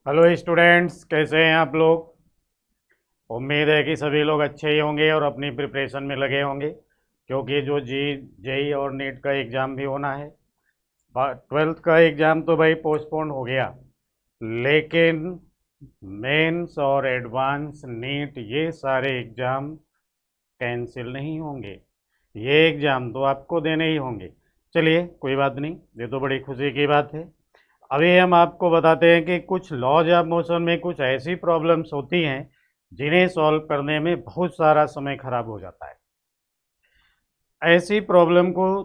Hello students, कैसे हैं आप लोग। उम्मीद है कि सभी लोग अच्छे ही होंगे और अपनी प्रिपरेशन में लगे होंगे, क्योंकि जो जेई और नीट का एग्ज़ाम भी होना है। 12th का एग्ज़ाम तो भाई पोस्टपोन हो गया, लेकिन मेंस और एडवांस नीट ये सारे एग्ज़ाम कैंसिल नहीं होंगे। ये एग्ज़ाम तो आपको देने ही होंगे। चलिए, कोई बात नहीं, ये तो बड़ी खुशी की बात है। अभी हम आपको बताते हैं कि कुछ लॉज ऑफ मोशन में कुछ ऐसी प्रॉब्लम्स होती हैं जिन्हें सॉल्व करने में बहुत सारा समय खराब हो जाता है। ऐसी प्रॉब्लम को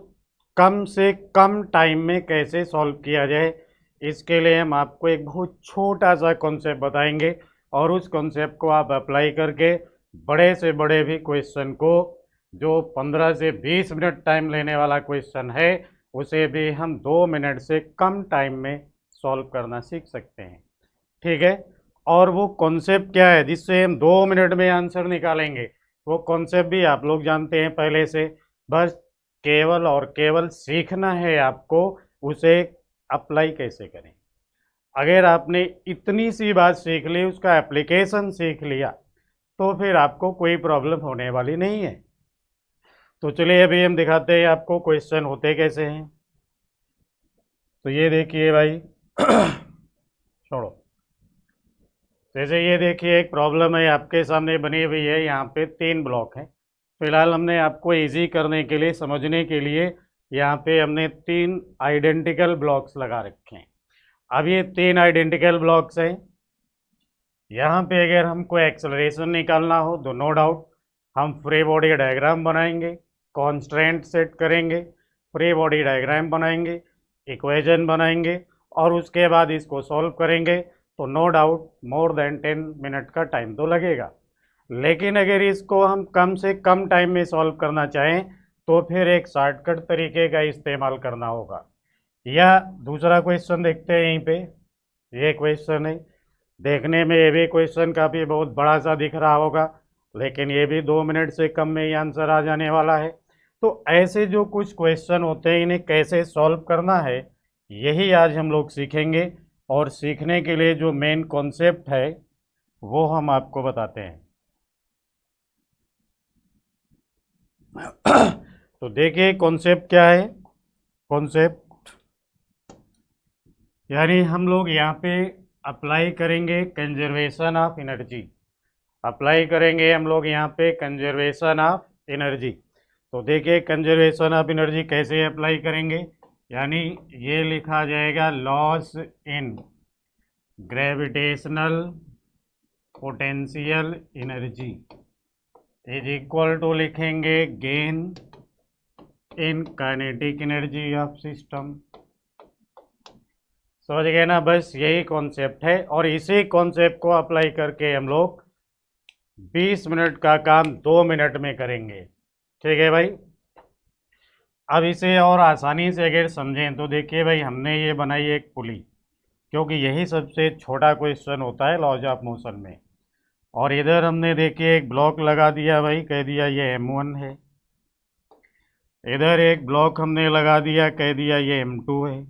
कम से कम टाइम में कैसे सॉल्व किया जाए, इसके लिए हम आपको एक बहुत छोटा सा कॉन्सेप्ट बताएंगे, और उस कॉन्सेप्ट को आप अप्लाई करके बड़े से बड़े भी क्वेश्चन को, जो 15 से 20 मिनट टाइम लेने वाला क्वेश्चन है, उसे भी हम 2 मिनट से कम टाइम में सॉल्व करना सीख सकते हैं। ठीक है। और वो कॉन्सेप्ट क्या है जिससे हम 2 मिनट में आंसर निकालेंगे, वो कॉन्सेप्ट भी आप लोग जानते हैं पहले से। बस केवल और केवल सीखना है आपको, उसे अप्लाई कैसे करें। अगर आपने इतनी सी बात सीख ली, उसका एप्लीकेशन सीख लिया, तो फिर आपको कोई प्रॉब्लम होने वाली नहीं है। तो चलिए अभी हम दिखाते हैं आपको क्वेश्चन होते कैसे हैं। तो ये देखिए भाई छोड़ो। जैसे ये देखिए, एक प्रॉब्लम है आपके सामने बनी हुई है। यहाँ पे 3 ब्लॉक हैं। फिलहाल हमने आपको इजी करने के लिए, समझने के लिए, यहाँ पे हमने 3 आइडेंटिकल ब्लॉक्स लगा रखे हैं। अब ये 3 आइडेंटिकल ब्लॉक्स हैं। यहाँ पे अगर हमको एक्सेलरेशन निकालना हो तो नो डाउट हम फ्री बॉडी डायग्राम बनाएंगे, कॉन्स्ट्रेंट सेट करेंगे, फ्री बॉडी डायग्राम बनाएंगे, इक्वेशन बनाएंगे, और उसके बाद इसको सॉल्व करेंगे। तो no doubt more than 10 minute का टाइम तो लगेगा। लेकिन अगर इसको हम कम से कम टाइम में सॉल्व करना चाहें, तो फिर एक शॉर्टकट तरीके का इस्तेमाल करना होगा। या दूसरा क्वेश्चन देखते हैं यहीं पे। ये क्वेश्चन है, देखने में ये भी क्वेश्चन काफ़ी बहुत बड़ा सा दिख रहा होगा, लेकिन ये भी 2 मिनट से कम में ही आंसर आ जाने वाला है। तो ऐसे जो कुछ क्वेश्चन होते हैं, इन्हें कैसे सॉल्व करना है, यही आज हम लोग सीखेंगे। और सीखने के लिए जो मेन कॉन्सेप्ट है वो हम आपको बताते हैं। तो देखिए कॉन्सेप्ट क्या है। कॉन्सेप्ट यानी हम लोग यहाँ पे अप्लाई करेंगे कंजर्वेशन ऑफ एनर्जी। अप्लाई करेंगे हम लोग यहाँ पे कंजर्वेशन ऑफ एनर्जी। तो देखिए कंजर्वेशन ऑफ एनर्जी कैसे अप्लाई करेंगे। यानी ये लिखा जाएगा loss in gravitational potential energy is equal to लिखेंगे gain in kinetic energy of system. समझ गए ना। बस यही कॉन्सेप्ट है, और इसी कॉन्सेप्ट को अप्लाई करके हम लोग 20 मिनट का काम 2 मिनट में करेंगे। ठीक है भाई। अब इसे और आसानी से अगर समझें तो देखिए भाई, हमने ये बनाई एक पुली, क्योंकि यही सबसे छोटा क्वेश्चन होता है लॉज ऑफ मोशन में। और इधर हमने देखिए एक ब्लॉक लगा दिया भाई, कह दिया ये M1 है। इधर एक ब्लॉक हमने लगा दिया, कह दिया ये M2 है।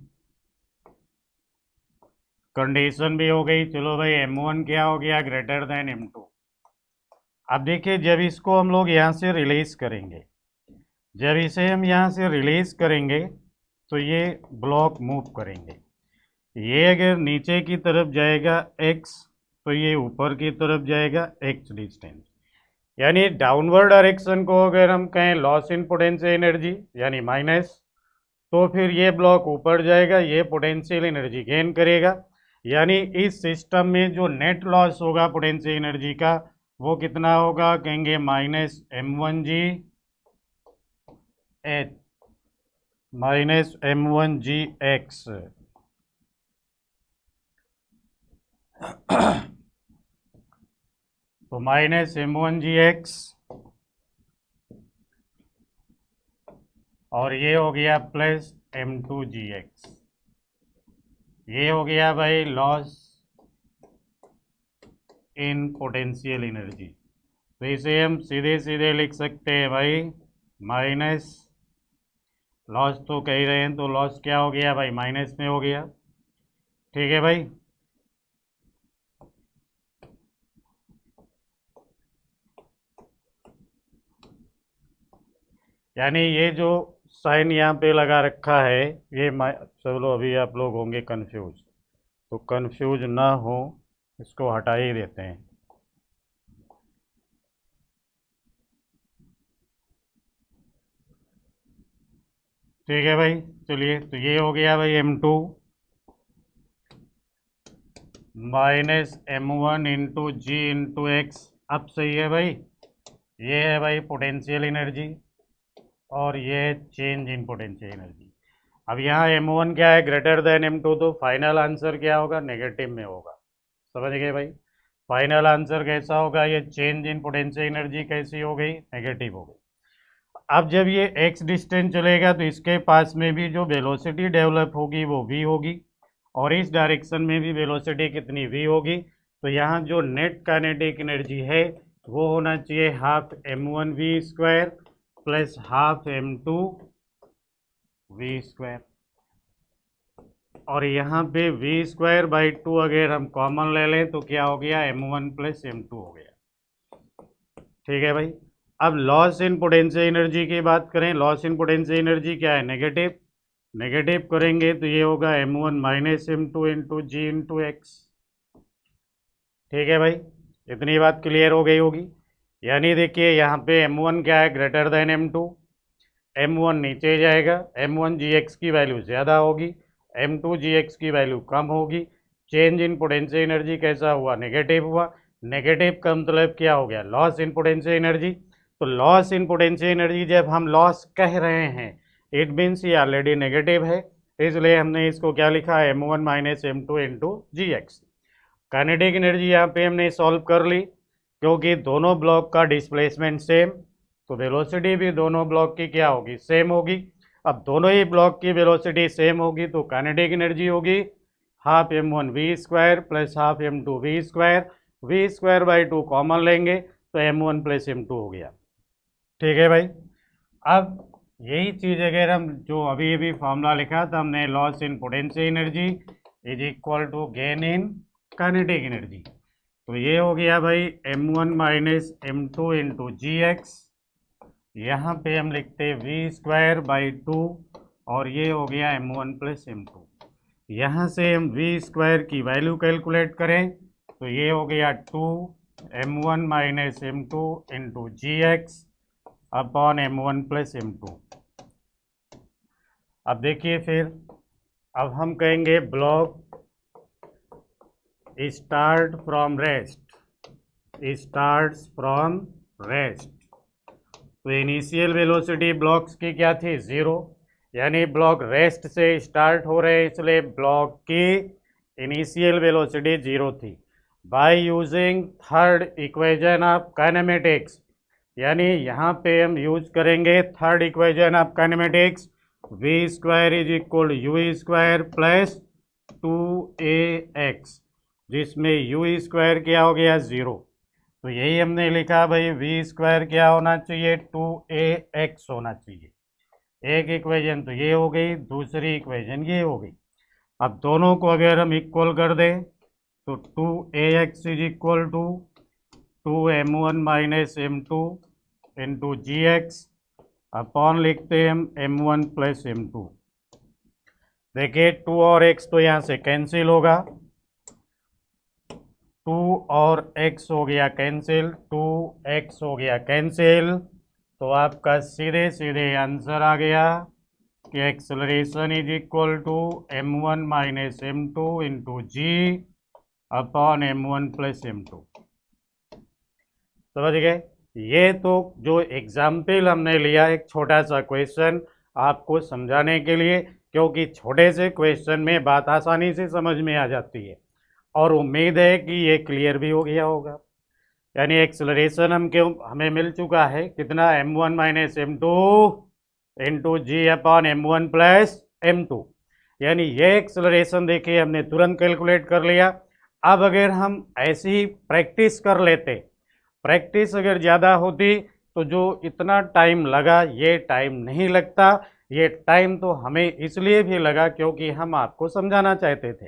कंडीशन भी हो गई, चलो भाई M1 क्या हो गया, ग्रेटर देन M2। अब देखिए जब इसको हम लोग यहाँ से रिलीज करेंगे, जब इसे हम यहाँ से रिलीज करेंगे, तो ये ब्लॉक मूव करेंगे। ये अगर नीचे की तरफ जाएगा x, तो ये ऊपर की तरफ जाएगा x डिस्टेंस। यानी डाउनवर्ड डायरेक्शन को अगर हम कहें लॉस इन पोटेंशियल एनर्जी यानी माइनस, तो फिर ये ब्लॉक ऊपर जाएगा, ये पोटेंशियल एनर्जी गेन करेगा। यानी इस सिस्टम में जो नेट लॉस होगा पोटेंशियल एनर्जी का, वो कितना होगा, कहेंगे -M1G H -M1Gx। तो -M1Gx, और ये हो गया +M2Gx। ये हो गया भाई लॉस इन पोटेंशियल एनर्जी। तो इसे हम सीधे सीधे लिख सकते हैं भाई, माइनस लॉस तो कह ही रहे हैं, तो लॉस क्या हो गया भाई, माइनस में हो गया। ठीक है भाई। यानी ये जो साइन यहाँ पे लगा रखा है ये चलो अभी आप लोग होंगे कंफ्यूज, तो कंफ्यूज ना हो इसको हटा ही देते हैं। ठीक है भाई, चलिए तो ये हो गया भाई M2 माइनस M1 इंटू जी इंटू एक्स। अब सही है भाई, ये है भाई पोटेंशियल एनर्जी और ये चेंज इन पोटेंशियल एनर्जी। अब यहाँ M1 क्या है, ग्रेटर देन M2, तो फाइनल आंसर क्या होगा, नेगेटिव में होगा। समझ गए भाई, फाइनल आंसर कैसा होगा, ये चेंज इन पोटेंशियल एनर्जी कैसी हो गई, नेगेटिव हो गई। अब जब ये x डिस्टेंस चलेगा तो इसके पास में भी जो वेलोसिटी डेवलप होगी वो v होगी, और इस डायरेक्शन में भी वेलोसिटी कितनी v होगी। तो यहाँ जो नेट काइनेटिक एनर्जी है वो होना चाहिए half m1v² plus half m2v²। और यहाँ पे v²/2 अगर हम कॉमन ले लें तो क्या हो गया, m1 प्लस m2 हो गया। ठीक है भाई, अब लॉस इन पोटेंशियल एनर्जी की बात करें, लॉस इन पोटेंशियल एनर्जी क्या है, नेगेटिव। नेगेटिव करेंगे तो ये होगा m1 माइनस m2 इंटू जी इंटू एक्स। ठीक है भाई, इतनी बात क्लियर हो गई होगी। यानी देखिए यहाँ पे m1 क्या है, ग्रेटर देन m2, m1 नीचे जाएगा, m1 gx की वैल्यू ज़्यादा होगी, m2 gx की वैल्यू कम होगी। चेंज इन पोटेंशियल एनर्जी कैसा हुआ, नेगेटिव हुआ। नेगेटिव का मतलब क्या हो गया, लॉस इन पोटेंशियल एनर्जी। तो लॉस इन पोटेंशियल एनर्जी जब हम लॉस कह रहे हैं इट मीन्स ये ऑलरेडी नेगेटिव है, इसलिए हमने इसको क्या लिखा है, m1 माइनस m2 इंटू जी एक्स। काइनेटिक एनर्जी यहाँ पे हमने सॉल्व कर ली, क्योंकि दोनों ब्लॉक का डिस्प्लेसमेंट सेम, तो वेलोसिटी भी दोनों ब्लॉक की क्या होगी, सेम होगी। अब दोनों ही ब्लॉक की वेलोसिटी सेम होगी तो काइनेटिक एनर्जी होगी half m1v² plus half m2v²। v²/2 common लेंगे तो m1 प्लस m2 हो गया। ठीक है भाई, अब यही चीज़ अगर हम जो अभी अभी फॉर्मूला लिखा था हमने, loss in potential energy is equal to gain in kinetic energy, तो ये हो गया भाई m1 माइनस m2 इंटू जी एक्स। यहाँ पे हम लिखते v²/2 और ये हो गया m1 प्लस m2। यहाँ से हम v² की वैल्यू कैलकुलेट करें तो ये हो गया 2m1 माइनस m2 इंटू जी x upon m1 plus m2। अब देखिए फिर, अब हम कहेंगे block start from rest, starts from rest. तो इनिशियल वेलोसिटी ब्लॉक्स की क्या थी, 0, यानी ब्लॉक रेस्ट से स्टार्ट हो रहे हैं इसलिए ब्लॉक की इनिशियल वेलोसिटी 0 थी। By using third equation of kinematics, यानी यहाँ पे हम यूज करेंगे third equation of kinematics, v² is equal u² plus 2ax, जिसमें u² क्या हो गया, 0। तो यही हमने लिखा भाई, v² क्या होना चाहिए, 2ax होना चाहिए। एक इक्वेशन तो ये हो गई, दूसरी इक्वेशन ये हो गई। अब दोनों को अगर हम इक्वल कर दें तो 2ax is equal to 2m1 minus m2 into ji x upon लिखते हैं हम m1 प्लस m2। देखिए 2 और x तो यहाँ से कैंसिल होगा, 2 और x हो गया कैंसिल, 2x हो गया कैंसिल। तो आपका सीधे सीधे आंसर आ गया कि acceleration is equal to m1 minus m2 into G upon m1 plus m2। समझ गए, ये तो जो एग्जाम्पल हमने लिया एक छोटा सा क्वेश्चन आपको समझाने के लिए, क्योंकि छोटे से क्वेश्चन में बात आसानी से समझ में आ जाती है, और उम्मीद है कि ये क्लियर भी हो गया होगा। यानी एक्सेलरेशन हमें मिल चुका है कितना, m1 minus m2 into G upon m1 plus m2। यानी ये एक्सेलरेशन देखिए हमने तुरंत कैलकुलेट कर लिया। अब अगर हम ऐसी ही प्रैक्टिस कर लेते, प्रैक्टिस अगर ज़्यादा होती तो जो इतना टाइम लगा ये टाइम नहीं लगता। ये टाइम तो हमें इसलिए भी लगा क्योंकि हम आपको समझाना चाहते थे।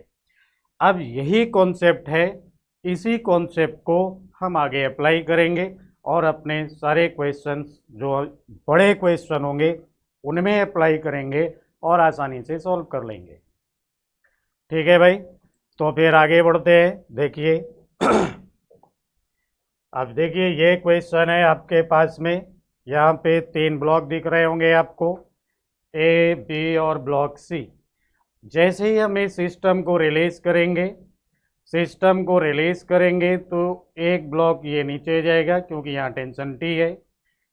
अब यही कॉन्सेप्ट है, इसी कॉन्सेप्ट को हम आगे अप्लाई करेंगे और अपने सारे क्वेश्चंस जो बड़े क्वेश्चन होंगे उनमें अप्लाई करेंगे और आसानी से सॉल्व कर लेंगे। ठीक है भाई, तो फिर आगे बढ़ते हैं। देखिए अब देखिए ये क्वेश्चन है आपके पास में, यहाँ पे 3 ब्लॉक दिख रहे होंगे आपको, ए बी और ब्लॉक सी। जैसे ही हम इस सिस्टम को रिलीज करेंगे तो एक ब्लॉक ये नीचे जाएगा क्योंकि यहाँ टेंशन टी है,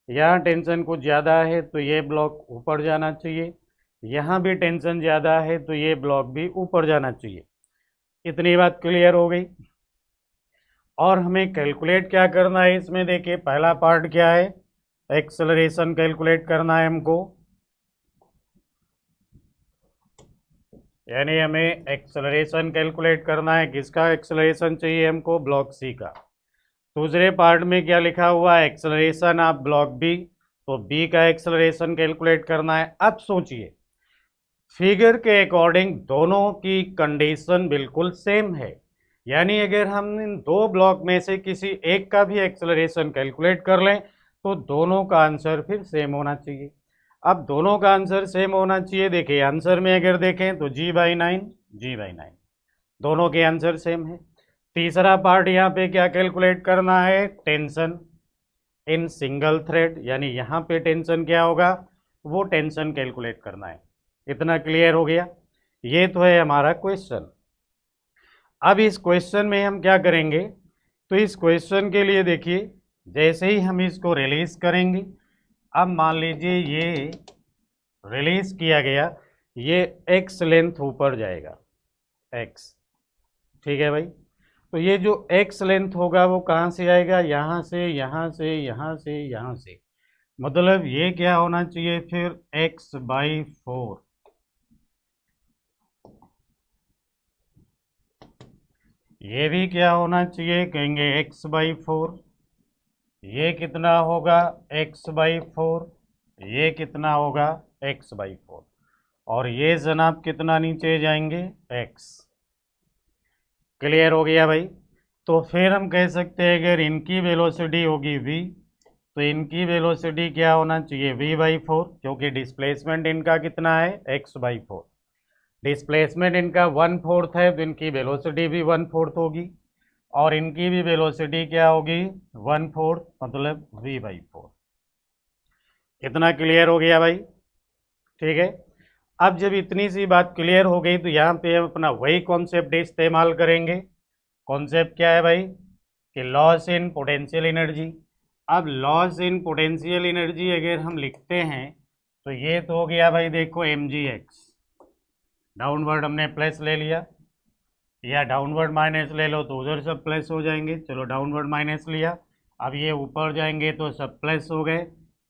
यहाँ टेंशन कुछ ज़्यादा है तो ये ब्लॉक ऊपर जाना चाहिए, यहाँ भी टेंशन ज़्यादा है तो ये ब्लॉक भी ऊपर जाना चाहिए। इतनी बात क्लियर हो गई। और हमें कैलकुलेट क्या करना है इसमें, देखिए पहला पार्ट क्या है, एक्सेलरेशन कैलकुलेट करना है हमको, यानी हमें एक्सेलरेशन कैलकुलेट करना है। किसका एक्सेलरेशन चाहिए हमको, ब्लॉक सी का। दूसरे पार्ट में क्या लिखा हुआ है, एक्सेलरेशन ऑफ ब्लॉक बी, तो बी का एक्सेलरेशन कैलकुलेट करना है। अब सोचिए फिगर के अकॉर्डिंग दोनों की कंडीशन बिल्कुल सेम है, यानी अगर हम इन 2 ब्लॉक में से किसी एक का भी एक्सेलरेशन कैलकुलेट कर लें तो दोनों का आंसर फिर सेम होना चाहिए। अब दोनों का आंसर सेम होना चाहिए, देखिए आंसर में अगर देखें तो g/9 दोनों के आंसर सेम है। तीसरा पार्ट यहाँ पे क्या कैलकुलेट करना है, टेंशन इन सिंगल थ्रेड, यानी यहाँ पे टेंशन क्या होगा, वो टेंशन कैलकुलेट करना है। इतना क्लियर हो गया। ये तो है हमारा क्वेश्चन। अब इस क्वेश्चन में हम क्या करेंगे, तो इस क्वेश्चन के लिए देखिए जैसे ही हम इसको रिलीज करेंगे, अब मान लीजिए ये रिलीज किया गया, ये x लेंथ ऊपर जाएगा, x, ठीक है भाई। तो ये जो x लेंथ होगा वो कहाँ से आएगा, यहाँ से, यहाँ से, यहाँ से, यहाँ से, मतलब ये क्या होना चाहिए फिर x/4, ये भी क्या होना चाहिए, कहेंगे x/4, ये कितना होगा x/4, ये कितना होगा x/4, और ये जनाब कितना नीचे जाएंगे x। क्लियर हो गया भाई। तो फिर हम कह सकते हैं अगर इनकी वेलोसिटी होगी v, तो इनकी वेलोसिटी क्या होना चाहिए v/4, क्योंकि डिस्प्लेसमेंट इनका कितना है x/4, डिस्प्लेसमेंट इनका 1/4 है तो इनकी वेलोसिटी भी 1/4 होगी, और इनकी भी वेलोसिटी क्या होगी 1/4, मतलब v/4। इतना क्लियर हो गया भाई, ठीक है। अब जब इतनी सी बात क्लियर हो गई तो यहाँ पे हम अपना वही कॉन्सेप्ट इस्तेमाल करेंगे। कॉन्सेप्ट क्या है भाई, कि लॉस इन पोटेंशियल एनर्जी। अब लॉस इन पोटेंशियल एनर्जी अगर हम लिखते हैं तो ये तो हो गया भाई, देखो mgx, डाउनवर्ड हमने प्लस ले लिया, या डाउनवर्ड माइनस ले लो तो उधर सब प्लस हो जाएंगे, चलो डाउनवर्ड माइनस लिया, अब ये ऊपर जाएंगे तो सब प्लस हो गए,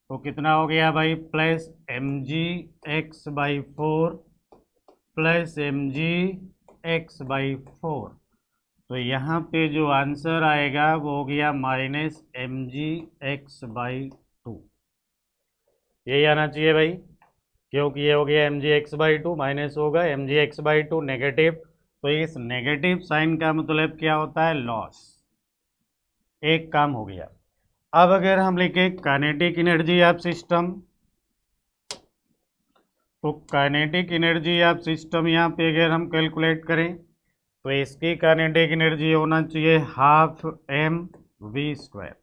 तो कितना हो गया भाई, प्लस mgx/4 प्लस mgx/4। तो यहाँ पे जो आंसर आएगा वो हो गया -mgx/2, यही आना चाहिए भाई, क्योंकि ये हो गया mgx/2 माइनस होगा mgx/2 नेगेटिव, तो इस नेगेटिव साइन का मतलब क्या होता है, लॉस। एक काम हो गया। अब अगर हम लिखें काइनेटिक एनर्जी ऑफ सिस्टम, तो काइनेटिक एनर्जी ऑफ सिस्टम यहाँ पे अगर हम कैलकुलेट करें तो इसकी काइनेटिक एनर्जी होना चाहिए 12m v²,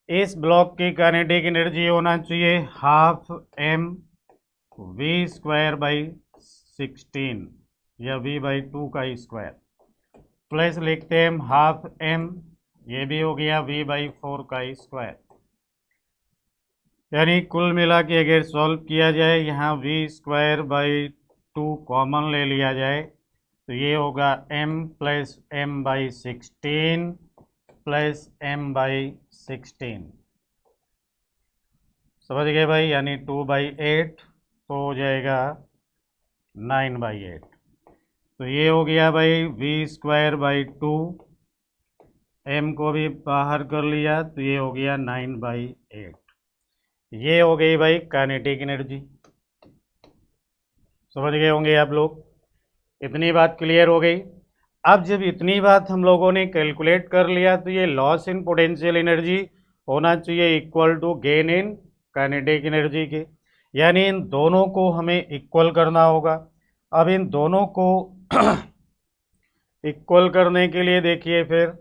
इस ब्लॉक की काइनेटिक एनर्जी होना चाहिए 12mv²/16 या v/2 का स्क्वायर, प्लस लिखते हैं हम 12m, ये भी हो गया v/4 का स्क्वायर। यानी कुल मिला के अगर सॉल्व किया जाए, यहाँ v²/2 कॉमन ले लिया जाए तो ये होगा m + m/16 + m/16, समझ गए भाई, यानी 2/8, तो हो जाएगा 9/8। तो ये हो गया भाई v²/2, m को भी बाहर कर लिया तो ये हो गया 9/8। ये हो गई भाई काइनेटिक एनर्जी, समझ गए होंगे आप लोग। इतनी बात क्लियर हो गई। अब जब इतनी बात हम लोगों ने कैलकुलेट कर लिया तो ये लॉस इन पोटेंशियल एनर्जी होना चाहिए equal to gain in kinetic energy के, यानी इन दोनों को हमें इक्वल करना होगा। अब इन दोनों को इक्वल करने के लिए देखिए फिर,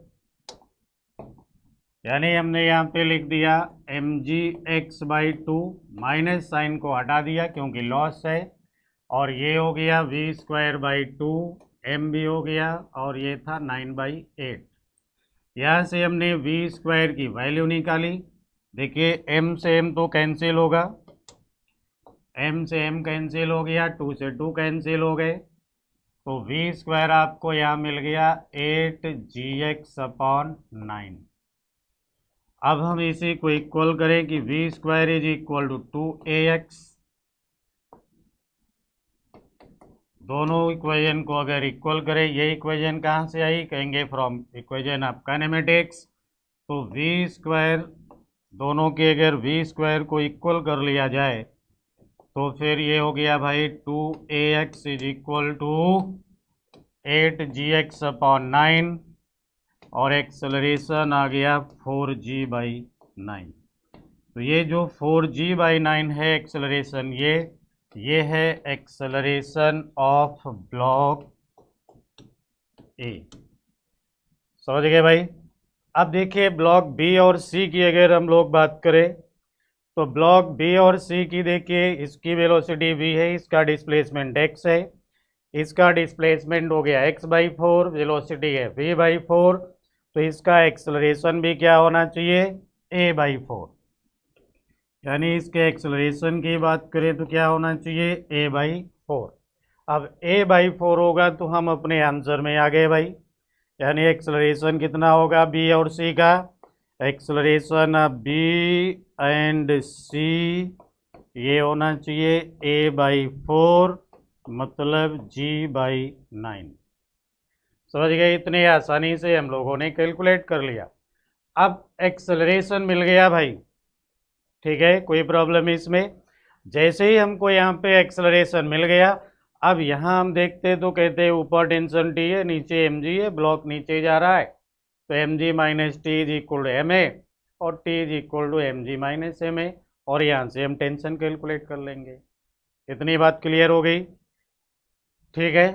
यानी हमने यहाँ पे लिख दिया mg(x/2) माइनस साइन को हटा दिया क्योंकि लॉस है, और ये हो गया v²/2 m भी हो गया, और ये था 9/8। यहाँ से हमने v² की वैल्यू निकाली। देखिए m से m तो कैंसिल होगा, m से m कैंसिल हो गया, 2 से 2 कैंसिल हो गए, तो v² आपको यहाँ मिल गया 8gx/9। अब हम इसी को इक्वल करें कि v² is equal to 2ax। दोनों इक्वेशन को अगर इक्वल करें, ये इक्वेशन कहाँ से आई, कहेंगे फ्रॉम इक्वेशन ऑफ काइनेमेटिक्स। तो v² दोनों के अगर v² को इक्वल कर लिया जाए तो फिर ये हो गया भाई 2ax is equal to 8gx/9, और एक्सेलरेशन आ गया 4g/9। तो ये जो 4g/9 है एक्सेलरेशन, ये है एक्सेलरेशन ऑफ ब्लॉक ए। समझ गए भाई। अब देखिए ब्लॉक बी और सी की अगर हम लोग बात करें, तो ब्लॉक बी और सी की देखिए, इसकी वेलोसिटी v है, इसका डिस्प्लेसमेंट x है, इसका डिस्प्लेसमेंट हो गया x/4, वेलोसिटी है v/4, तो इसका एक्सेलरेशन भी क्या होना चाहिए, a/4। यानी इसके एक्सेलरेशन की बात करें तो क्या होना चाहिए, a/4। अब a/4 होगा तो हम अपने आंसर में आ गए भाई। यानी एक्सेलरेशन कितना होगा बी और सी का, एक्सेलरेशन बी एंड सी ये होना चाहिए a/4, मतलब g/9। समझ गए, इतने आसानी से हम लोगों ने कैलकुलेट कर लिया। अब एक्सेलरेशन मिल गया भाई, ठीक है, कोई प्रॉब्लम इसमें। जैसे ही हमको यहाँ पे एक्सेलरेशन मिल गया, अब यहाँ हम देखते तो कहते हैं ऊपर टेंशन टी है, नीचे एम जी है, ब्लॉक नीचे जा रहा है, तो m g minus t is equal to m a, और t is equal to m g minus m a, और यहाँ से हम टेंशन कैलकुलेट कर लेंगे। इतनी बात क्लियर हो गई, ठीक है।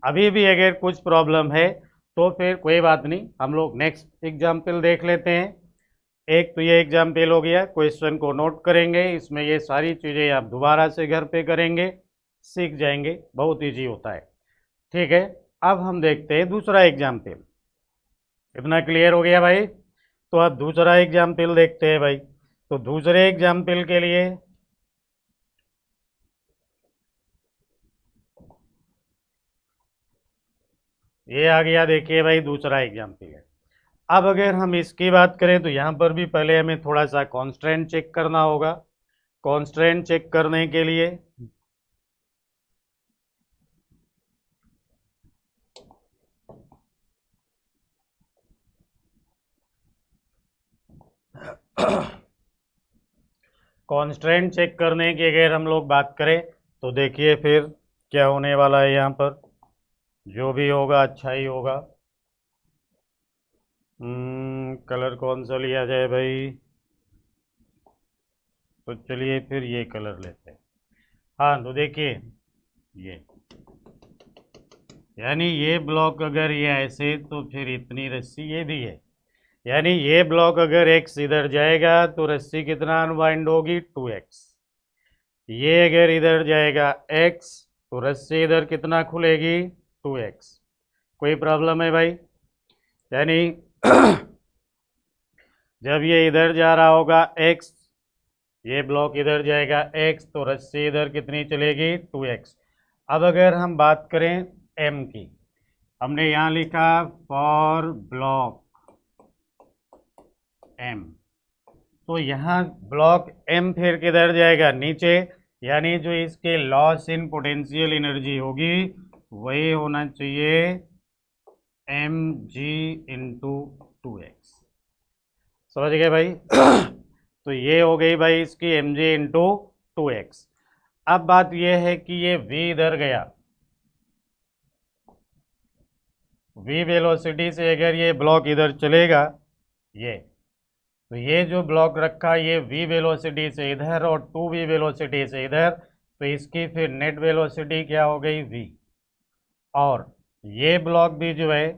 अभी भी अगर कुछ प्रॉब्लम है तो फिर कोई बात नहीं, हम लोग नेक्स्ट एग्जाम्पल देख लेते हैं। एक तो ये एग्जाम्पल हो गया, क्वेश्चन को नोट करेंगे, इसमें ये सारी चीज़ें आप दोबारा से घर पे करेंगे, सीख जाएंगे, बहुत इजी होता है, ठीक है। अब हम देखते हैं दूसरा एग्जाम्पल। इतना क्लियर हो गया भाई। तो अब दूसरा एग्जाम्पल देखते हैं भाई। तो दूसरे एग्जाम्पल के लिए ये आ गया, देखिए भाई दूसरा एग्जाम्पल है। अब अगर हम इसकी बात करें तो यहाँ पर भी पहले हमें थोड़ा सा कॉन्स्ट्रेंट चेक करना होगा। कॉन्स्ट्रेंट चेक करने के लिए कॉन्स्ट्रेंट चेक करने की अगर हम लोग बात करें तो देखिए फिर क्या होने वाला है। यहाँ पर जो भी होगा अच्छा ही होगा। कलर कौन सा लिया जाए भाई, तो चलिए फिर ये कलर लेते हैं। हाँ तो देखिए ये, यानी ये ब्लॉक अगर ये ऐसे, तो फिर इतनी रस्सी ये भी है, यानी ये ब्लॉक अगर x इधर जाएगा तो रस्सी कितना अनवाइंड होगी, 2x। ये अगर इधर जाएगा x तो रस्सी इधर कितना खुलेगी, 2x। कोई प्रॉब्लम है भाई, यानी जब ये इधर जा रहा होगा x, ये ब्लॉक इधर जाएगा x, तो रस्सी इधर कितनी चलेगी, 2x। अब अगर हम बात करें m की, हमने यहाँ लिखा फॉर ब्लॉक m, तो यहाँ ब्लॉक m फिर किधर जाएगा, नीचे, यानी जो इसके लॉस इन पोटेंशियल एनर्जी होगी वही होना चाहिए mg इंटू 2x। समझ गए भाई। तो ये हो गई भाई इसकी mg इंटू 2x। अब बात यह है कि ये v इधर गया, v वेलोसिटी से अगर ये ब्लॉक इधर चलेगा, ये तो ये जो ब्लॉक रखा ये v वेलोसिटी से इधर और 2v वेलोसिटी से इधर, तो इसकी फिर नेट वेलोसिटी क्या हो गई v। और ये ब्लॉक भी जो है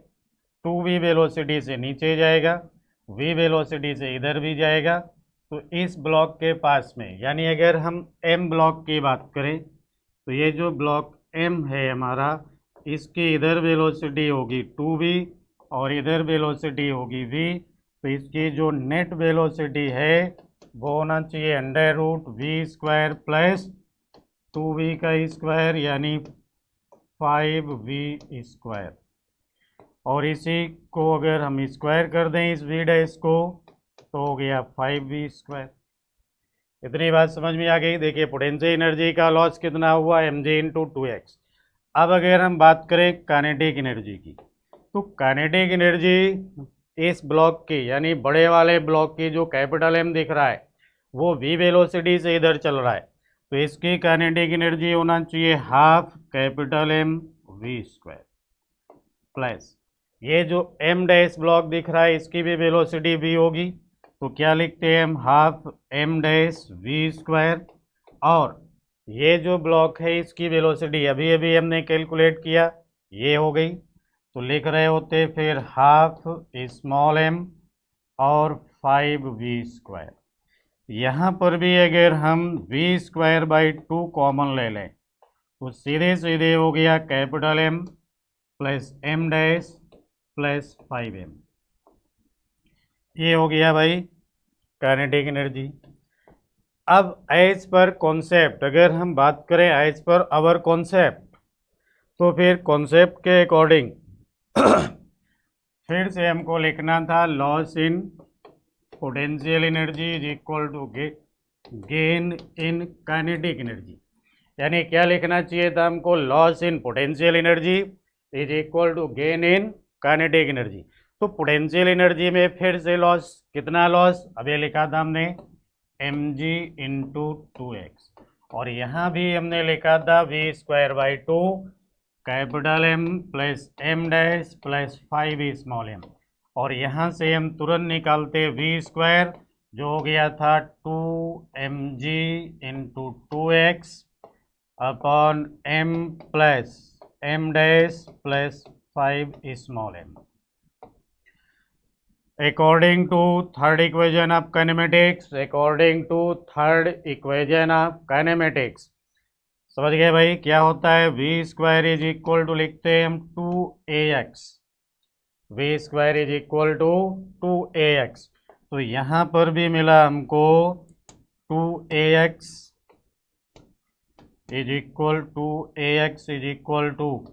2v वेलोसिटी से नीचे जाएगा, v वेलोसिटी से इधर भी जाएगा। तो इस ब्लॉक के पास में, यानी अगर हम m ब्लॉक की बात करें, तो ये जो ब्लॉक m है हमारा, इसकी इधर वेलोसिटी होगी 2v और इधर वेलोसिटी होगी v। तो इसकी जो नेट वेलोसिटी है वो होना चाहिए √v² प्लस 2v का स्क्वायर यानी 5v²। और इसी को अगर हम स्क्वायर कर दें इस v डैश को तो हो गया 5v²। इतनी बात समझ में आ गई। देखिए पोटेंशियल एनर्जी का लॉस कितना हुआ, mg/2x। अब अगर हम बात करें काइनेटिक एनर्जी की, तो काइनेटिक एनर्जी इस ब्लॉक की, यानी बड़े वाले ब्लॉक की जो कैपिटल M दिख रहा है वो v वेलोसिटी से इधर चल रहा है, तो इसकी काइनेटिक एनर्जी होना चाहिए half capital M v² plus ये जो m डैश ब्लॉक दिख रहा है इसकी भी वेलोसिटी v होगी, तो क्या लिखते हैं हम, हाफ m डैश v²। और ये जो ब्लॉक है इसकी वेलोसिटी अभी अभी हमने कैलकुलेट किया, ये हो गई, तो लिख रहे होते फिर हाफ स्मॉल m और 5v²। यहाँ पर भी अगर हम v²/2 कॉमन ले लें तो सीधे सीधे हो गया capital M plus m dash plus 5m। ये हो गया भाई काइनेटिक एनर्जी। अब एज पर कॉन्सेप्ट अगर हम बात करें, एज पर आवर कॉन्सेप्ट, तो फिर कॉन्सेप्ट के अकॉर्डिंग फिर से हमको लिखना था loss in potential energy is equal to gain in kinetic energy. यानी क्या लिखना चाहिए था हमको, loss in potential energy is equal to gain in kinetic energy. तो पोटेंशियल एनर्जी में फिर से लॉस, कितना लॉस, अभी लिखा था हमने mg/2x, और यहाँ भी हमने लिखा था v²/2 capital M plus m dash plus 5 m। और यहाँ से हम तुरंत निकालते v² जो हो गया था 2mg/2x upon m plus m dash plus 5 m। According to third equation of kinematics, समझ गए भाई क्या होता है, v² इज इक्वल टू लिखते हैं हम 2ax, v² is equal to 2ax। तो यहाँ पर भी मिला हमको 2ax is equal to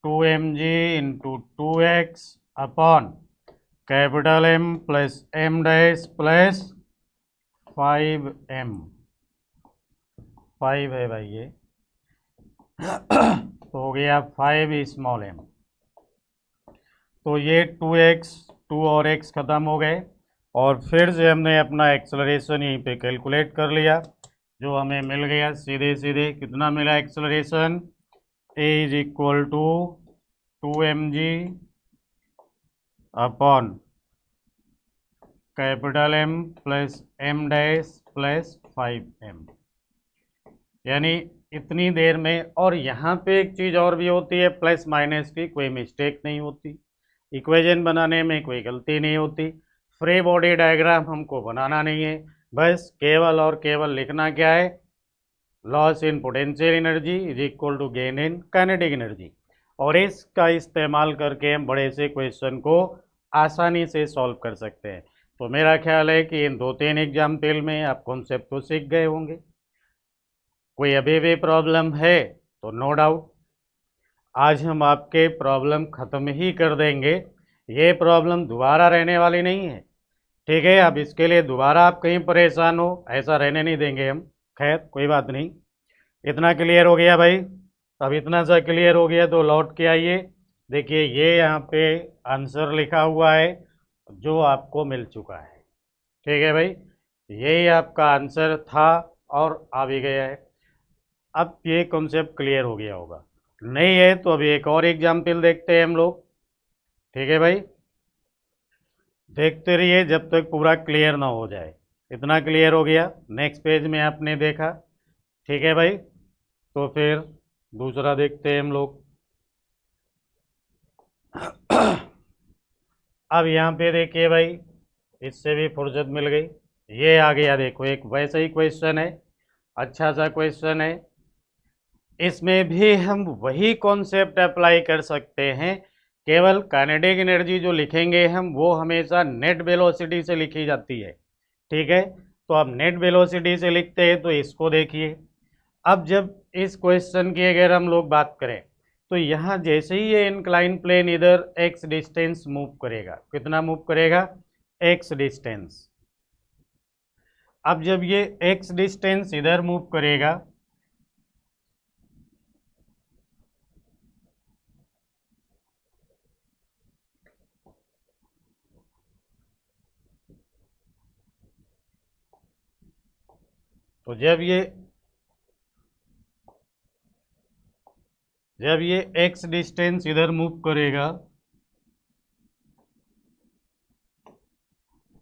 2mg/2x upon capital M plus m dash plus 5m। 5 है भाई ये तो हो गया 5 m। तो ये 2x 2 और x ख़त्म हो गए, और फिर से हमने अपना एक्सेलरेशन यहीं पे कैलकुलेट कर लिया, जो हमें मिल गया सीधे सीधे कितना मिला acceleration, a is equal to 2mg upon capital M plus m dash plus 5m। यानी इतनी देर में, और यहाँ पे एक चीज़ और भी होती है, प्लस माइनस की कोई मिस्टेक नहीं होती, इक्वेशन बनाने में कोई गलती नहीं होती, फ्री बॉडी डायग्राम हमको बनाना नहीं है, बस केवल और केवल लिखना क्या है, loss in potential energy is equal to gain in kinetic energy. और इसका इस्तेमाल करके हम बड़े से क्वेश्चन को आसानी से सॉल्व कर सकते हैं। तो मेरा ख्याल है कि इन 2-3 एग्जाम्पल में आप कॉन्सेप्ट तो सीख गए होंगे। कोई अभी भी प्रॉब्लम है तो नो डाउट आज हम आपके प्रॉब्लम ख़त्म ही कर देंगे, ये प्रॉब्लम दोबारा रहने वाली नहीं है, ठीक है। अब इसके लिए दोबारा आप कहीं परेशान हो ऐसा रहने नहीं देंगे हम। खैर कोई बात नहीं, इतना क्लियर हो गया भाई। अब इतना सा क्लियर हो गया तो लौट के आइए, देखिए ये यहाँ पे आंसर लिखा हुआ है जो आपको मिल चुका है, ठीक है भाई, यही आपका आंसर था और आ भी गया है। अब ये कॉन्सेप्ट क्लियर हो गया होगा, नहीं है तो अभी एक और एग्जाम्पल देखते हैं हम लोग, ठीक है भाई। देखते रहिए जब तक पूरा क्लियर ना हो जाए। इतना क्लियर हो गया, नेक्स्ट पेज में आपने देखा, ठीक है भाई। तो फिर दूसरा देखते हैं हम लोग। अब यहाँ पे देखिए भाई, इससे भी फुर्सत मिल गई। ये आ गया, देखो एक वैसा ही क्वेश्चन है, अच्छा सा क्वेश्चन है। इसमें भी हम वही कॉन्सेप्ट अप्लाई कर सकते हैं, केवल काइनेटिक एनर्जी जो लिखेंगे हम वो हमेशा नेट वेलोसिटी से लिखी जाती है, ठीक है। तो अब नेट वेलोसिटी से लिखते हैं, तो इसको देखिए। अब जब इस क्वेश्चन की अगर हम लोग बात करें, तो यहाँ जैसे ही ये इंक्लाइन प्लेन इधर एक्स डिस्टेंस मूव करेगा, कितना मूव करेगा, एक्स डिस्टेंस। अब जब ये एक्स डिस्टेंस इधर मूव करेगा, तो जब ये x डिस्टेंस इधर मूव करेगा,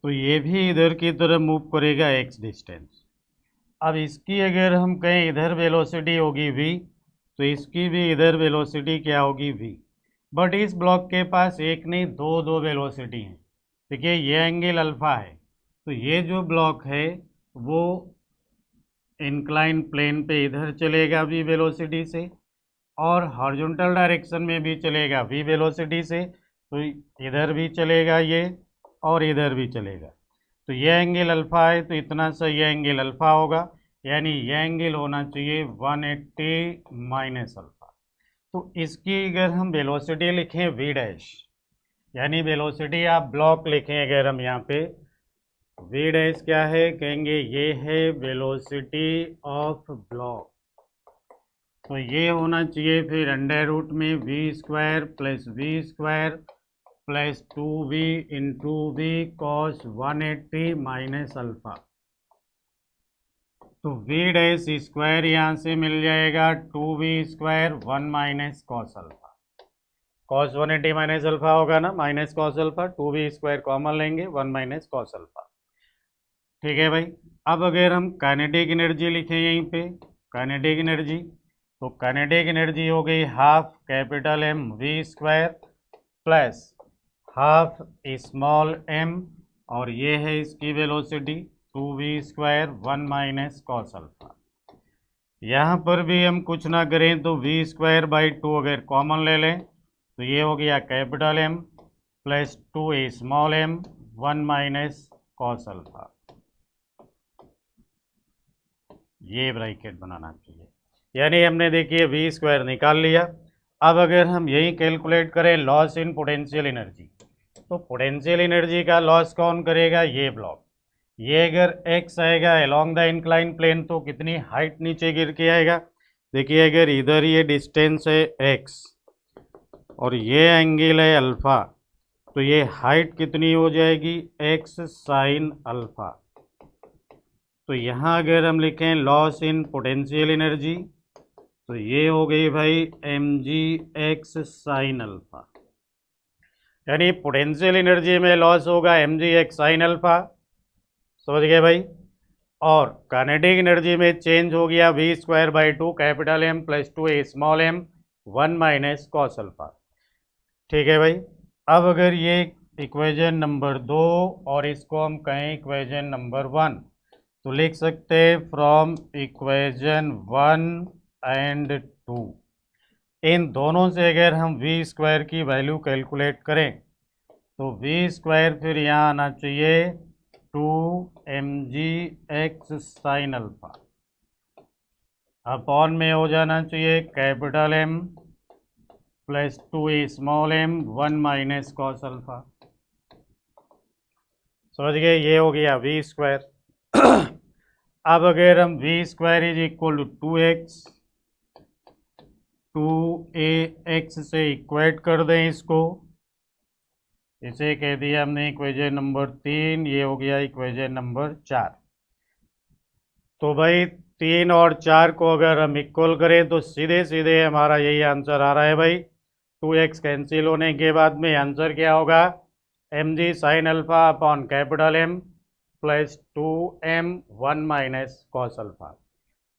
तो ये भी इधर की तरफ मूव करेगा x डिस्टेंस। अब इसकी अगर हम कहें इधर वेलोसिटी होगी v, तो इसकी भी इधर वेलोसिटी क्या होगी v। बट इस ब्लॉक के पास एक नहीं दो वेलोसिटी हैं। देखिए ये एंगल अल्फा है, तो ये जो ब्लॉक है वो इंक्लाइन प्लेन पे इधर चलेगा v वेलोसिटी से, और हॉरिजॉन्टल डायरेक्शन में भी चलेगा v वेलोसिटी से। तो इधर भी चलेगा ये, और इधर भी चलेगा। तो ये एंगल अल्फा है, तो इतना सा ये एंगल अल्फा होगा, यानी ये एंगल होना चाहिए 180 माइनस अल्फा। तो इसकी अगर हम वेलोसिटी लिखें v डैश, यानी वेलोसिटी आप ब्लॉक लिखें अगर हम यहाँ पे, v डैश क्या है, कहेंगे ये है वेलोसिटी ऑफ ब्लॉक। तो ये होना चाहिए फिर अंडर रूट में v square plus v square plus 2v into v cos 180 minus alpha. तो v डैश स्क्वायर यहाँ से मिल जाएगा 2v square 1 minus cos alpha. Cos 180 minus alpha होगा ना, minus cos alpha, 2v square common लेंगे, 1 minus cos alpha, ठीक है भाई। अब अगर हम काइनेटिक एनर्जी लिखें यहीं पे, काइनेटिक एनर्जी, तो काइनेटिक एनर्जी हो गई half capital M v square plus half small m, और ये है इसकी velocity 2v square 1 minus cos alpha. यहाँ पर भी हम कुछ ना करें तो v स्क्वायर बाई 2 अगर कॉमन ले लें, तो ये हो गया capital M plus 2 small m 1 minus cos alpha. ये ब्रैकेट बनाना चाहिए, यानी हमने देखिए v स्क्वायर निकाल लिया। अब अगर हम यही कैलकुलेट करें लॉस इन पोटेंशियल एनर्जी, तो पोटेंशियल एनर्जी का लॉस कौन करेगा, ये ब्लॉक। ये अगर x आएगा अलोंग द इंक्लाइन प्लेन, तो कितनी हाइट नीचे गिर के आएगा। देखिए अगर इधर ये डिस्टेंस है x और ये एंगल है अल्फा, तो ये हाइट कितनी हो जाएगी, x साइन अल्फा। तो यहाँ अगर हम लिखें लॉस इन पोटेंशियल एनर्जी, तो ये हो गई भाई mg x साइन अल्फा, यानी पोटेंशियल एनर्जी में लॉस होगा mg x साइन अल्फा, समझ गए भाई। और काइनेटिक एनर्जी में चेंज हो गया v square by 2 capital M plus 2 small m 1 minus cos alpha, ठीक है भाई। अब अगर ये इक्वेशन नंबर 2 और इसको हम कहें इक्वेशन नंबर 1, तो लिख सकते हैं फ्रॉम इक्वेशन 1 एंड 2, इन दोनों से अगर हम v स्क्वायर की वैल्यू कैलकुलेट करें, तो v स्क्वायर फिर यहाँ आना चाहिए 2mg x sign alpha, upon में हो जाना चाहिए capital M plus 2 small m 1 minus cos alpha, समझ गए। ये हो गया v स्क्वायर। अब अगर हम v square is equal to 2ax से इक्वेट कर दें इसको, इसे कह दिया हमने इक्वेशन नंबर 3, ये हो गया इक्वेशन नंबर 4। तो भाई 3 और 4 को अगर हम इक्वल करें तो सीधे सीधे हमारा यही आंसर आ रहा है भाई। 2x कैंसिल होने के बाद में आंसर क्या होगा, mg sign alpha upon capital M plus 2m 1 minus cos alpha.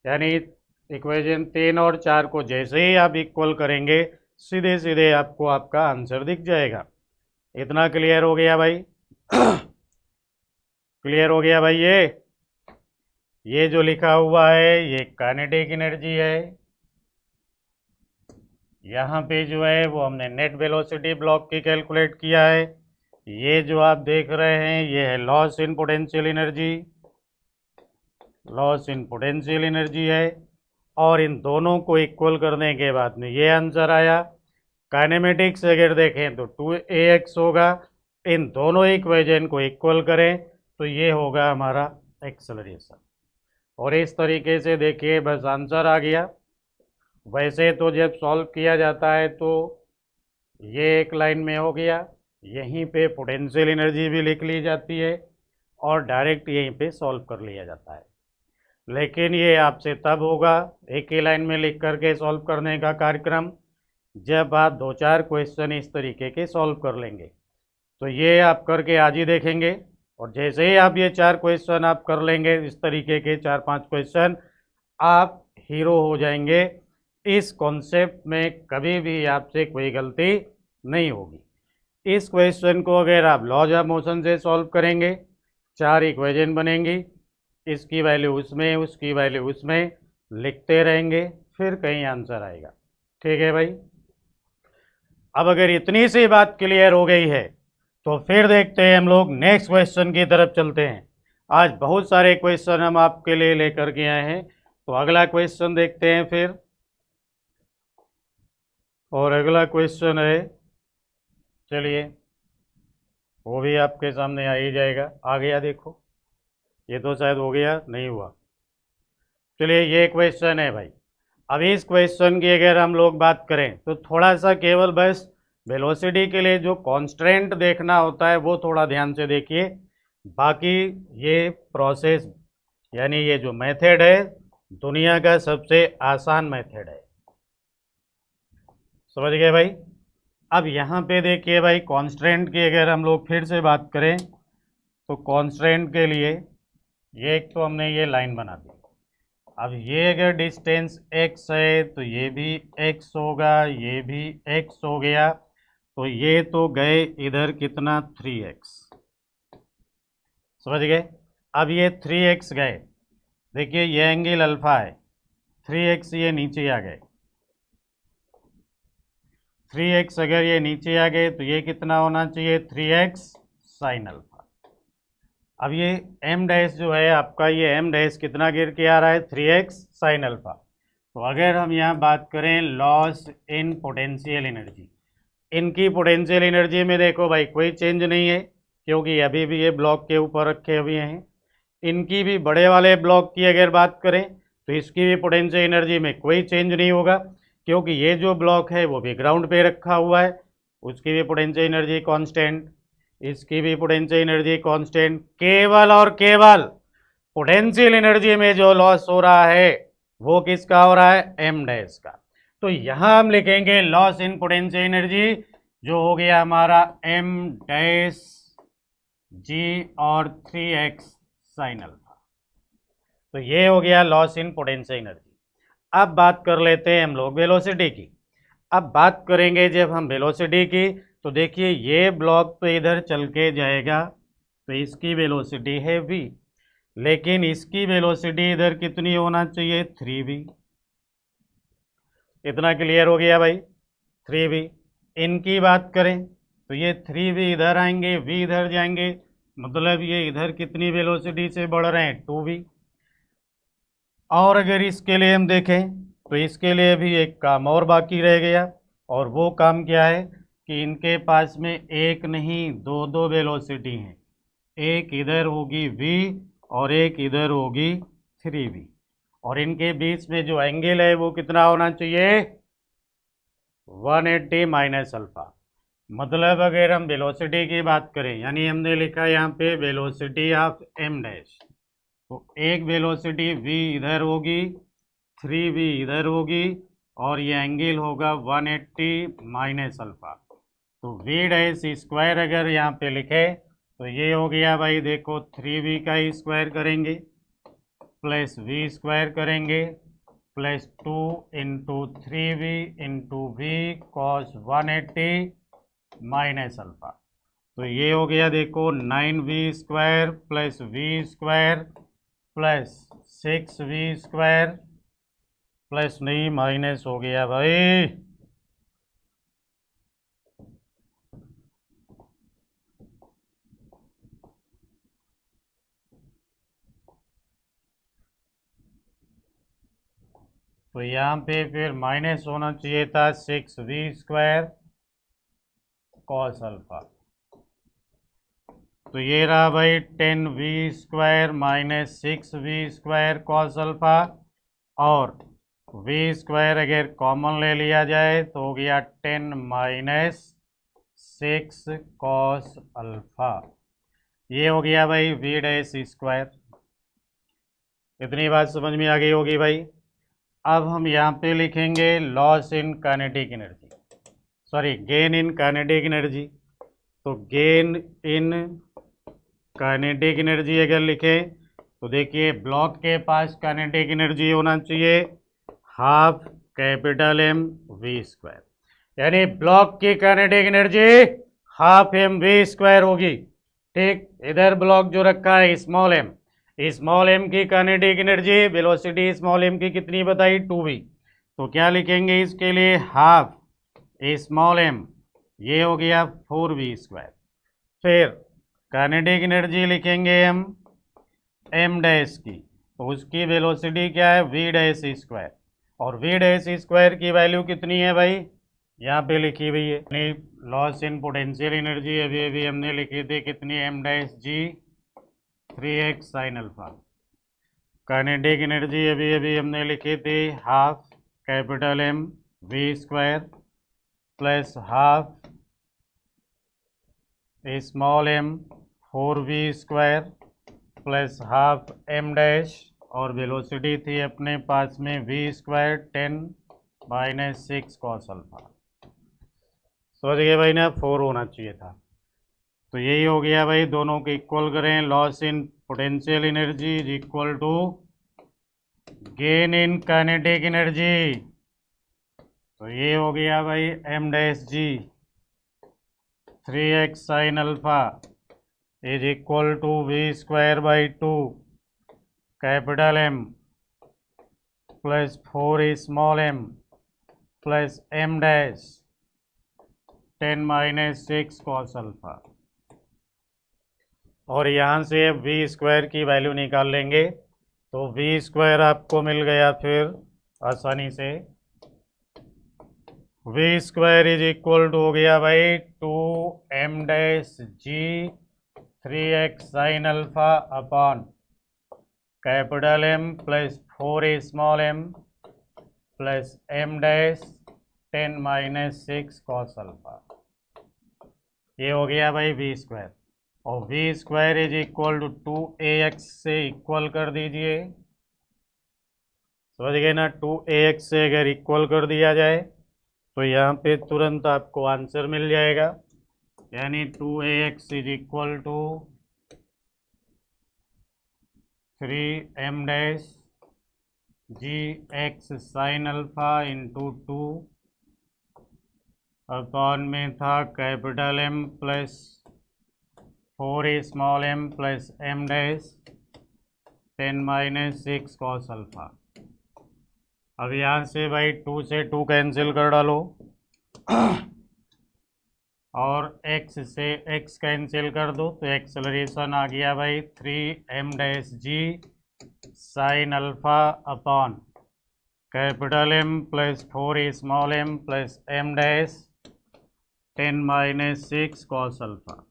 यानी इक्वेशन 3 और 4 को जैसे ही आप इक्वल करेंगे सीधे सीधे आपको आपका आंसर दिख जाएगा। इतना क्लियर हो गया भाई? क्लियर हो गया भाई? ये जो लिखा हुआ है ये काइनेटिक एनर्जी है। यहाँ पे जो है वो हमने नेट वेलोसिटी ब्लॉक की कैलकुलेट किया है। ये जो आप देख रहे हैं ये है loss in potential energy, loss in potential energy है। और इन दोनों को इक्वल करने के बाद में ये आंसर आया। काइनेमेटिक्स अगर देखें तो 2ax होगा। इन दोनों इक्वेशन को इक्वल करें तो ये होगा हमारा एक्सेलरेशन। और इस तरीके से देखिए बस आंसर आ गया। वैसे तो जब सॉल्व किया जाता है तो ये एक लाइन में हो गया, यहीं पे पोटेंशियल एनर्जी भी लिख ली जाती है और डायरेक्ट यहीं पे सॉल्व कर लिया जाता है। लेकिन ये आपसे तब होगा एक ही लाइन में लिख करके सॉल्व करने का कार्यक्रम जब आप 2-4 क्वेश्चन इस तरीके के सॉल्व कर लेंगे। तो ये आप करके आज ही देखेंगे और जैसे ही आप ये 4 क्वेश्चन आप कर लेंगे इस तरीके के 4-5 क्वेश्चन, आप हीरो हो जाएंगे। इस कॉन्सेप्ट में कभी भी आपसे कोई गलती नहीं होगी। इस क्वेश्चन को अगर आप लॉज ऑफ मोशन से सॉल्व करेंगे 4 इक्वेशन बनेंगी, इसकी वैल्यू उसमें उसकी वैल्यू उसमें लिखते रहेंगे फिर कहीं आंसर आएगा। ठीक है भाई? अब अगर इतनी सी बात क्लियर हो गई है तो फिर देखते हैं हम लोग नेक्स्ट क्वेश्चन की तरफ चलते हैं। आज बहुत सारे क्वेश्चन हम आपके लिए लेकर के आए हैं तो अगला क्वेश्चन देखते हैं फिर। और अगला क्वेश्चन है, चलिए वो भी आपके सामने आ ही जाएगा। आ गया, देखो ये तो शायद हो गया, नहीं हुआ। चलिए ये क्वेश्चन है भाई। अब इस क्वेश्चन की अगर हम लोग बात करें तो थोड़ा सा केवल बस वेलोसिटी के लिए जो कॉन्स्टेंट देखना होता है वो थोड़ा ध्यान से देखिए। बाकी ये प्रोसेस यानी ये जो मेथड है दुनिया का सबसे आसान मेथड है। समझ गए भाई? अब यहाँ पे देखिए भाई कॉन्स्टेंट की अगर हम लोग फिर से बात करें तो कॉन्स्टेंट के लिए ये एक तो हमने ये लाइन बना दी। अब ये अगर डिस्टेंस x है तो ये भी x होगा, ये भी x हो गया। तो ये तो गए इधर कितना 3x। समझ गए? अब ये 3x गए, देखिए ये एंगल अल्फा है, 3x ये नीचे आ गए। 3x अगर ये नीचे आ गए तो ये कितना होना चाहिए 3x साइन अल्फा। अब ये m डैश जो है आपका, ये m डैश कितना गिर के आ रहा है 3x साइन अल्फा। तो अगर हम यहाँ बात करें लॉस इन पोटेंशियल एनर्जी, इनकी पोटेंशियल एनर्जी में देखो भाई कोई चेंज नहीं है क्योंकि अभी भी ये ब्लॉक के ऊपर रखे हुए हैं। इनकी भी बड़े वाले ब्लॉक की अगर बात करें तो इसकी भी पोटेंशियल एनर्जी में कोई चेंज नहीं होगा क्योंकि ये जो ब्लॉक है वो भी ग्राउंड पे रखा हुआ है, उसकी भी पोटेंशियल एनर्जी कांस्टेंट, इसकी भी पोटेंशियल एनर्जी कांस्टेंट। केवल और केवल पोटेंशियल एनर्जी में जो लॉस हो रहा है वो किसका हो रहा है m डैश का। तो यहाँ हम लिखेंगे लॉस इन पोटेंशियल एनर्जी जो हो गया हमारा m डैश g और 3x साइन अल्फा। तो ये हो गया लॉस इन पोटेंशियल एनर्जी। अब बात कर लेते हैं हम लोग वेलोसिटी की। अब बात करेंगे जब हम वेलोसिटी की तो देखिए ये ब्लॉक तो इधर चल के जाएगा तो इसकी वेलोसिटी है v, लेकिन इसकी वेलोसिटी इधर कितनी होना चाहिए 3v। इतना क्लियर हो गया भाई? 3v। इनकी बात करें तो ये 3v इधर आएंगे, v इधर जाएंगे, मतलब ये इधर कितनी वेलोसिटी से बढ़ रहे हैं 2v। और अगर इसके लिए हम देखें तो इसके लिए भी एक काम और बाकी रह गया और वो काम क्या है कि इनके पास में एक नहीं दो वेलोसिटी हैं, एक इधर होगी v और एक इधर होगी 3v। और इनके बीच में जो एंगल है वो कितना होना चाहिए 180 माइनस अल्फा। मतलब अगर हम वेलोसिटी की बात करें यानी हमने लिखा यहाँ पे वेलोसिटी ऑफ m डैश, तो एक वेलोसिटी v इधर होगी, 3v इधर होगी और ये एंगल होगा 180 माइनस अल्फा। तो वी डैश स्क्वायर अगर यहाँ पे लिखे तो ये हो गया भाई, देखो 3v का स्क्वायर करेंगे प्लस वी स्क्वायर करेंगे plus 2 into 3v into V cos 180 minus alpha. तो ये हो गया देखो 9v square plus V square plus 6v square plus नहीं माइनस हो गया भाई, तो यहाँ पे फिर माइनस होना चाहिए था 6v स्क्वायर कॉस अल्फा। तो ये रहा भाई 10v square minus 6v square cos alpha, और v स्क्वायर अगर कॉमन ले लिया जाए तो हो गया 10 माइनस 6 कॉस अल्फा। ये हो गया भाई v डैश स्क्वायर। इतनी बात समझ में आ गई होगी भाई। अब हम यहाँ पे लिखेंगे loss in kinetic energy, sorry gain in kinetic energy. तो गेन इन काइनेटिक एनर्जी अगर लिखें तो देखिए ब्लॉक के पास काइनेटिक एनर्जी होना चाहिए half capital M V square, यानी ब्लॉक की kinetic energy half M V square होगी। ठीक, इधर ब्लॉक जो रखा है स्मॉल एम की kinetic energy velocity small M की कितनी बताई 2v, तो क्या लिखेंगे इसके लिए हाफ स्मॉल एम, ये हो गया 4v स्क्वायर। फिर काइनेटिक एनर्जी लिखेंगे हम एम डैश की, तो उसकी वेलोसिटी क्या है v डैश स्क्वायर, और v डैश स्क्वायर की वैल्यू कितनी है भाई यहाँ पे लिखी हुई है। लॉस इन पोटेंशियल एनर्जी अभी अभी हमने लिखी थी कितनी, M dash G 3x sine alpha. Kinetic energy अभी अभी हमने लिखी थी half capital M V square plus half small M 4v square plus half M dash, और वेलोसिटी थी अपने पास में v square 10 minus 6 cos alpha. समझ गए भाई ना, 4 होना चाहिए था। तो यही हो गया भाई, दोनों को इक्वल करें, loss in potential energy is equal to gain in kinetic energy. तो ये हो गया भाई M dash G 3x sine alpha is equal to V square by 2 capital M plus 4 small M plus M dash 10 minus 6 cos alpha. और यहाँ से V square की value निकाल लेंगे, तो वी स्क्वायर आपको मिल गया फिर आसानी से, V square is equal to हो गया भाई 2m dash G 3x sine alpha upon capital M plus 4 small M plus M dash 10 minus 6 cos alpha. ये हो गया भाई वी स्क्वायर, और V square is equal to 2ax से equal कर दीजिए। समझ गए ना, 2ax से अगर इक्वल कर दिया जाए तो यहाँ पे तुरंत आपको आंसर मिल जाएगा, यानी 2ax is equal to 3m dash G X sine alpha into 2 upon में था capital M plus 4 small M plus M dash 10 minus 6 cos alpha. अब यहाँ से भाई 2 से 2 कैंसिल कर डालो और x से x कैंसिल कर दो, तो एक्सेलरेशन आ गया भाई 3m dash g sine alpha upon capital M plus 4 small M plus M dash 10 minus 6 cos alpha.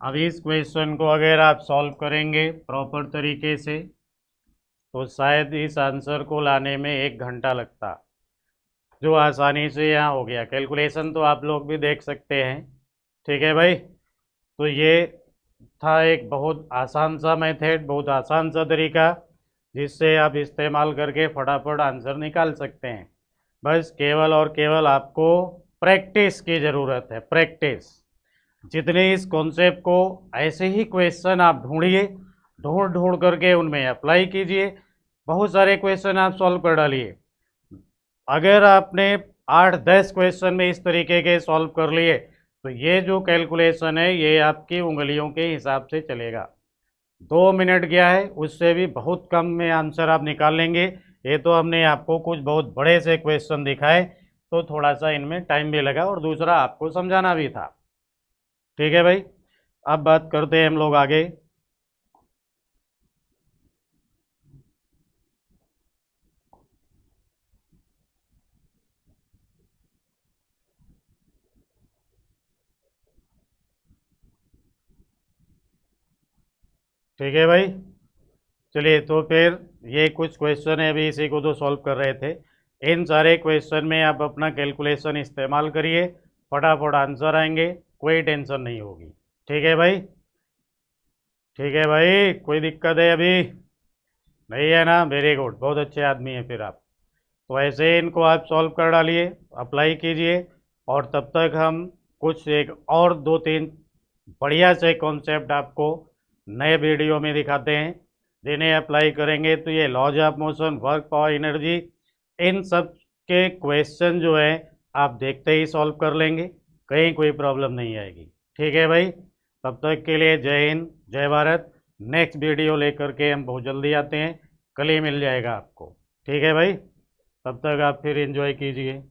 अब इस क्वेश्चन को अगर आप सॉल्व करेंगे प्रॉपर तरीके से तो शायद इस आंसर को लाने में 1 घंटा लगता, जो आसानी से यहाँ हो गया। कैलकुलेशन तो आप लोग भी देख सकते हैं, ठीक है भाई। तो ये था एक बहुत आसान सा मेथड, बहुत आसान सा तरीका जिससे आप इस्तेमाल करके फटाफट आंसर निकाल सकते हैं। बस केवल और केवल आपको प्रैक्टिस की ज़रूरत है, प्रैक्टिस। जितने इस कॉन्सेप्ट को ऐसे ही क्वेश्चन आप ढूंढिए, ढूंढ ढूंढ करके उनमें अप्लाई कीजिए, बहुत सारे क्वेश्चन आप सॉल्व कर डालिए। अगर आपने 8-10 क्वेश्चन में इस तरीके के सॉल्व कर लिए तो ये जो कैलकुलेशन है ये आपकी उंगलियों के हिसाब से चलेगा। 2 मिनट गया है, उससे भी बहुत कम में आंसर आप निकाल लेंगे। ये तो हमने आपको कुछ बहुत बड़े से क्वेश्चन दिखाए तो थोड़ा सा इनमें टाइम भी लगा और दूसरा आपको समझाना भी था। ठीक है भाई, अब बात करते हैं हम लोग आगे। ठीक है भाई, चलिए तो फिर ये कुछ क्वेश्चन है, अभी इसी को तो सॉल्व कर रहे थे। इन सारे क्वेश्चन में आप अपना कैलकुलेशन इस्तेमाल करिए, फटाफट आंसर आएंगे, कोई टेंशन नहीं होगी। ठीक है भाई, ठीक है भाई, कोई दिक्कत है अभी नहीं है ना? वेरी गुड, बहुत अच्छे आदमी हैं फिर आप। तो ऐसे इनको आप सॉल्व कर डालिए, अप्लाई कीजिए, और तब तक हम कुछ एक और 2-3 बढ़िया से कॉन्सेप्ट आपको नए वीडियो में दिखाते हैं, जिन्हें अप्लाई करेंगे तो ये laws of motion, work, power, energy, इन सब के क्वेश्चन जो है आप देखते ही सॉल्व कर लेंगे, कहीं कोई प्रॉब्लम नहीं आएगी। ठीक है भाई, तब तक के लिए जय हिंद, जय भारत। नेक्स्ट वीडियो लेकर के हम बहुत जल्दी आते हैं, कल ही मिल जाएगा आपको। ठीक है भाई, तब तक आप फिर एंजॉय कीजिए।